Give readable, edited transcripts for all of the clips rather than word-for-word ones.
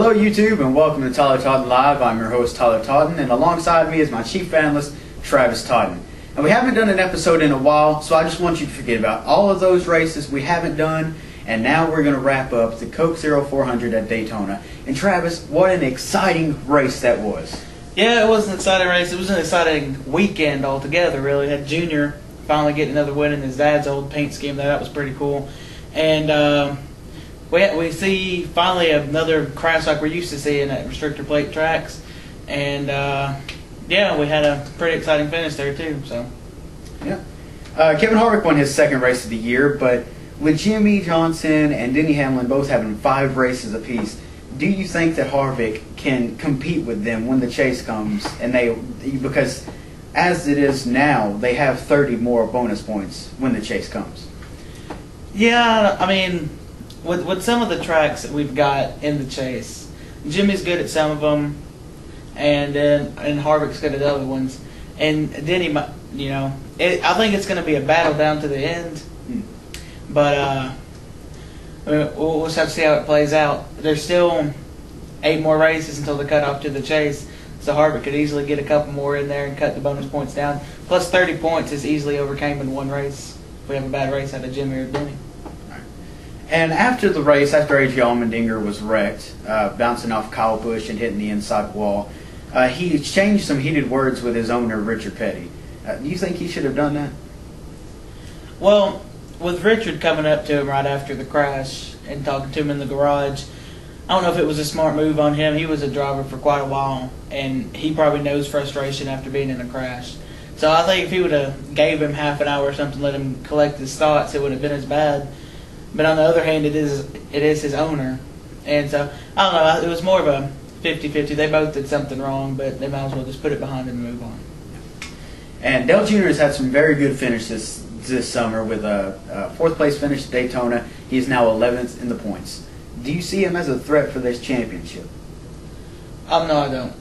Hello YouTube and welcome to Tyler Totten Live. I'm your host Tyler Totten, and alongside me is my chief analyst Travis Totten. And we haven't done an episode in a while, so I just want you to forget about all of those races we haven't done, and now we're going to wrap up the Coke Zero 400 at Daytona. And Travis, what an exciting race that was. Yeah, it was an exciting race. It was an exciting weekend altogether, really. Had Junior finally getting another win in his dad's old paint scheme. That was pretty cool. And we see finally another crash like we're used to seeing at restrictor plate tracks. And, yeah, we had a pretty exciting finish there, too. So, yeah. Kevin Harvick won his second race of the year, but with Jimmy Johnson and Denny Hamlin both having 5 races apiece, do you think that Harvick can compete with them when the chase comes? Because as it is now, they have 30 more bonus points when the chase comes. Yeah, I mean, with some of the tracks that we've got in the chase, Jimmy's good at some of them, and Harvick's good at other ones. And Denny, I think it's going to be a battle down to the end. But we'll just have to see how it plays out. There's still 8 more races until the cutoff to the chase, so Harvick could easily get a couple more in there and cut the bonus points down. Plus 30 points is easily overcame in one race if we have a bad race out of Jimmy or Denny. And after the race, after A.J. Allmendinger was wrecked, bouncing off Kyle Busch and hitting the inside wall, he exchanged some heated words with his owner, Richard Petty. Do you think he should have done that? Well, with Richard coming up to him right after the crash and talking to him in the garage, I don't know if it was a smart move on him. He was a driver for quite a while, and he probably knows frustration after being in a crash. So I think if he would have gave him half an hour or something, let him collect his thoughts, it would have been as bad. But on the other hand, it is his owner. And so, I don't know, it was more of a 50-50. They both did something wrong, but they might as well just put it behind them and move on. And Dale Jr. has had some very good finishes this summer with a 4th place finish at Daytona. He is now 11th in the points. Do you see him as a threat for this championship? No, I don't.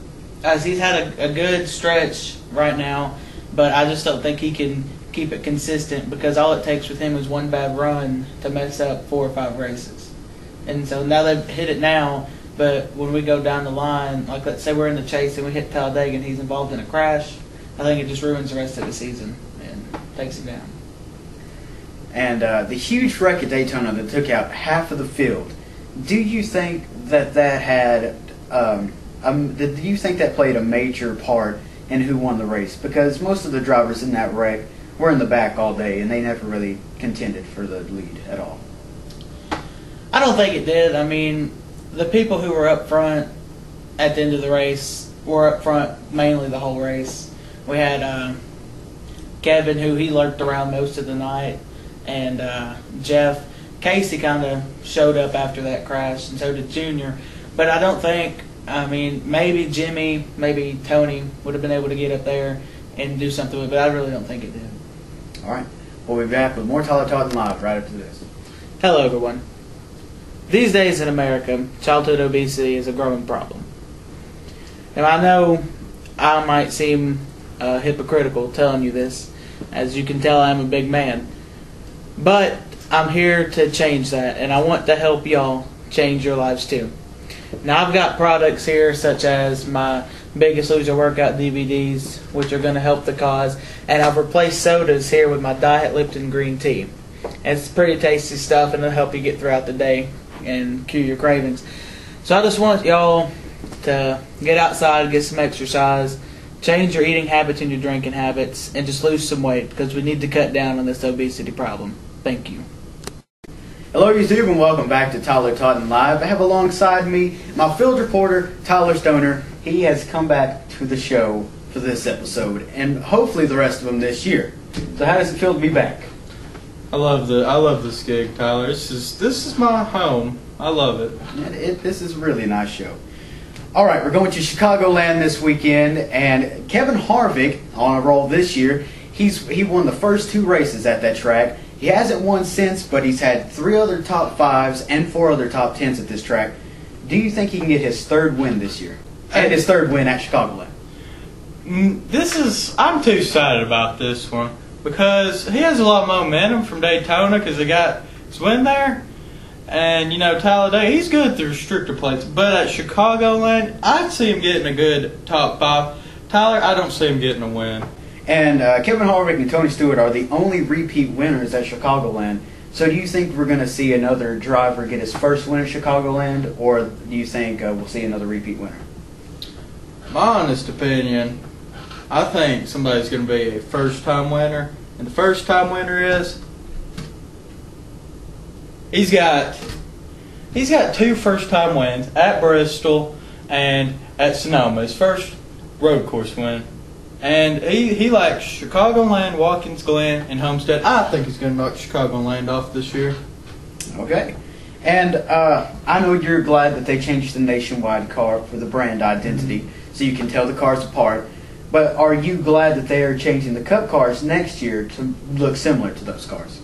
As he's had a good stretch right now, but I just don't think he can keep it consistent, because all it takes with him is one bad run to mess up 4 or 5 races. And so now they've hit it now, but when we go down the line, like let's say we're in the chase and we hit Talladega and he's involved in a crash, I think it just ruins the rest of the season and takes him down. And the huge wreck at Daytona that took out half of the field, do you think that had do you think that played a major part in who won the race? Because most of the drivers in that wreck were in the back all day, and they never really contended for the lead at all. I don't think it did. I mean, the people who were up front at the end of the race were up front mainly the whole race. We had Kevin, who he lurked around most of the night, and Jeff. Casey kind of showed up after that crash, and so did Junior. But I don't think, maybe Jimmy, maybe Tony would have been able to get up there and do something with it, but I really don't think it did. All right. We'll be back with more Tyler Totten Live right after this. Hello, everyone. These days in America, childhood obesity is a growing problem. And I know I might seem hypocritical telling you this. As you can tell, I'm a big man. But I'm here to change that, and I want to help y'all change your lives too. Now, I've got products here such as my Biggest Loser workout DVDs, which are going to help the cause, and I've replaced sodas here with my Diet Lipton green tea. And it's pretty tasty stuff, and it'll help you get throughout the day and cue your cravings. So I just want y'all to get outside, get some exercise, change your eating habits and your drinking habits, and just lose some weight, because we need to cut down on this obesity problem. Thank you. Hello YouTube and welcome back to Tyler Totten Live. I have alongside me my field reporter, Tyler Stoner. He has come back to the show for this episode and hopefully the rest of them this year. So how does it feel to be back? I love this gig, Tyler. This is my home. I love it. This is a really nice show. All right, we're going to Chicagoland this weekend, and Kevin Harvick on a roll this year. He won the first 2 races at that track. He hasn't won since, but he's had 3 other top 5s and 4 other top 10s at this track. Do you think he can get his 3rd win this year? And his 3rd win at Chicagoland? I'm too excited about this one because he has a lot of momentum from Daytona because they got his win there. And, Talladega, he's good through stricter plates. But at Chicagoland, I'd see him getting a good top 5. Tyler, I don't see him getting a win. And Kevin Harvick and Tony Stewart are the only repeat winners at Chicagoland. So do you think we're going to see another driver get his first win at Chicagoland, or do you think we'll see another repeat winner? My honest opinion, I think somebody's going to be a first-time winner. And the first-time winner is... He's got 2 first-time wins at Bristol and at Sonoma. His first road course win. And he likes Chicagoland, Watkins Glen, and Homestead. I think he's going to knock Chicagoland off this year. Okay. And I know you're glad that they changed the nationwide car for the brand identity, so you can tell the cars apart. But are you glad that they are changing the Cup cars next year to look similar to those cars?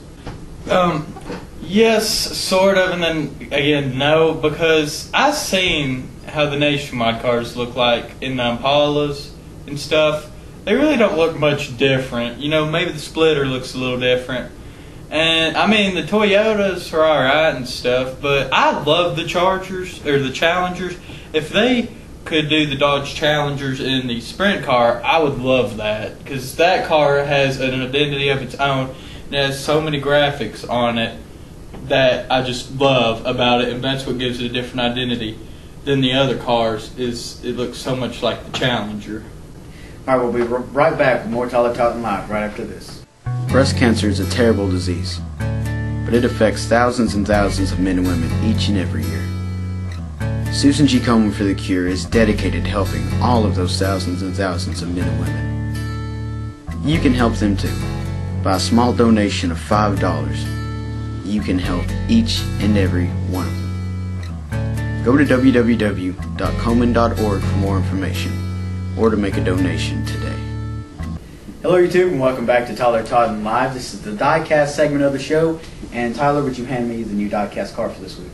Yes, sort of, and then again, no, because I've seen how the nationwide cars look like in the Impalas and stuff. They really don't look much different. Maybe the splitter looks a little different. And, the Toyotas are alright and stuff, but I love the Challengers. If they could do the Dodge Challengers in the sprint car, I would love that, because that car has an identity of its own. It has so many graphics on it that I just love about it, and that's what gives it a different identity than the other cars. It looks so much like the Challenger. All right, we'll be right back with more Tyler Totten Live right after this. Breast cancer is a terrible disease, but it affects thousands and thousands of men and women each and every year. Susan G. Komen for the Cure is dedicated to helping all of those thousands and thousands of men and women. You can help them too. By a small donation of $5, you can help each and every one of them. Go to www.komen.org for more information, or to make a donation today. Hello YouTube, and welcome back to Tyler Totten Live. This is the diecast segment of the show, and Tyler, would you hand me the new diecast car for this week?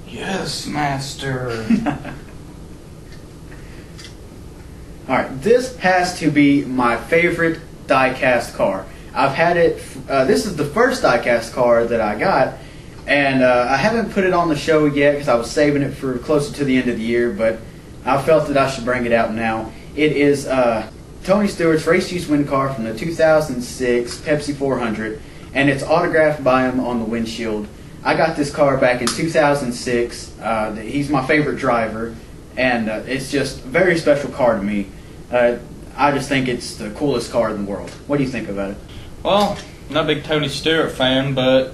Yes, master. Alright, this has to be my favorite diecast car. I've had it, this is the first diecast car that I got, and I haven't put it on the show yet because I was saving it for closer to the end of the year, but I felt that I should bring it out now. It is Tony Stewart's race use win car from the 2006 Pepsi 400, and it's autographed by him on the windshield. I got this car back in 2006. He's my favorite driver, and it's just a very special car to me. I just think it's the coolest car in the world. What do you think about it? Well, I'm not a big Tony Stewart fan, but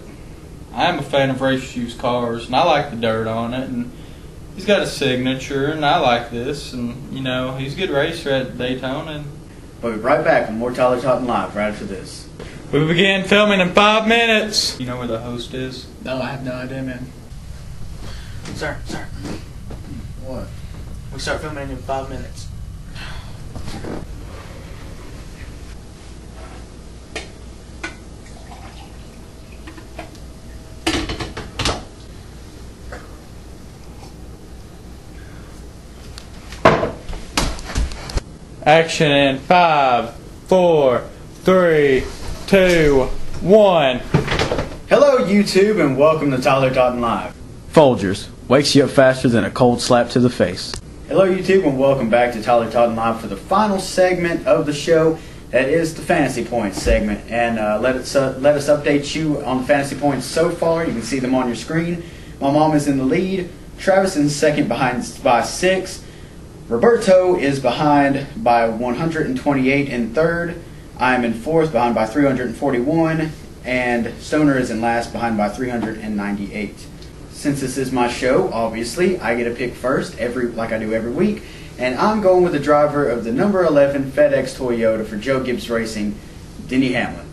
I am a fan of race use cars, and I like the dirt on it, and he's got a signature, and I like this, and, he's a good racer at Daytona. And we'll be right back with more Tyler Totten Live right after this. We begin filming in 5 minutes. You know where the host is? No, I have no idea, man. Sir. What? We start filming in 5 minutes. Action in 5, 4, 3, 2, 1. Hello YouTube, and welcome to Tyler Totten Live. Folgers wakes you up faster than a cold slap to the face. Hello YouTube, and welcome back to Tyler Totten Live for the final segment of the show. That is the Fantasy Points segment, and let us update you on the Fantasy Points so far. You can see them on your screen. My mom is in the lead. Travis is second behind by 6. Roberto is behind by 128 in third. I am in fourth, behind by 341, and Stoner is in last, behind by 398. Since this is my show, obviously, I get to pick first, like I do every week, and I'm going with the driver of the number 11 FedEx Toyota for Joe Gibbs Racing, Denny Hamlin.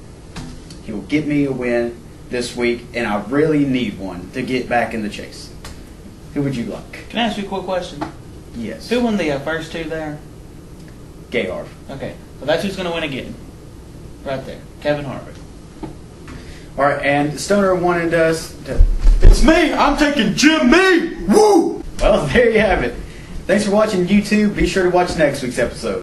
He will get me a win this week, and I really need one to get back in the chase. Who would you like? Can I ask you a quick question? Yes. Who won the first two there? Gayarv. Okay, well that's who's going to win again. Right there, Kevin Harvick. All right, and Stoner wanted us to... It's me! I'm taking Jimmy! Woo! Well, there you have it. Thanks for watching YouTube. Be sure to watch next week's episode.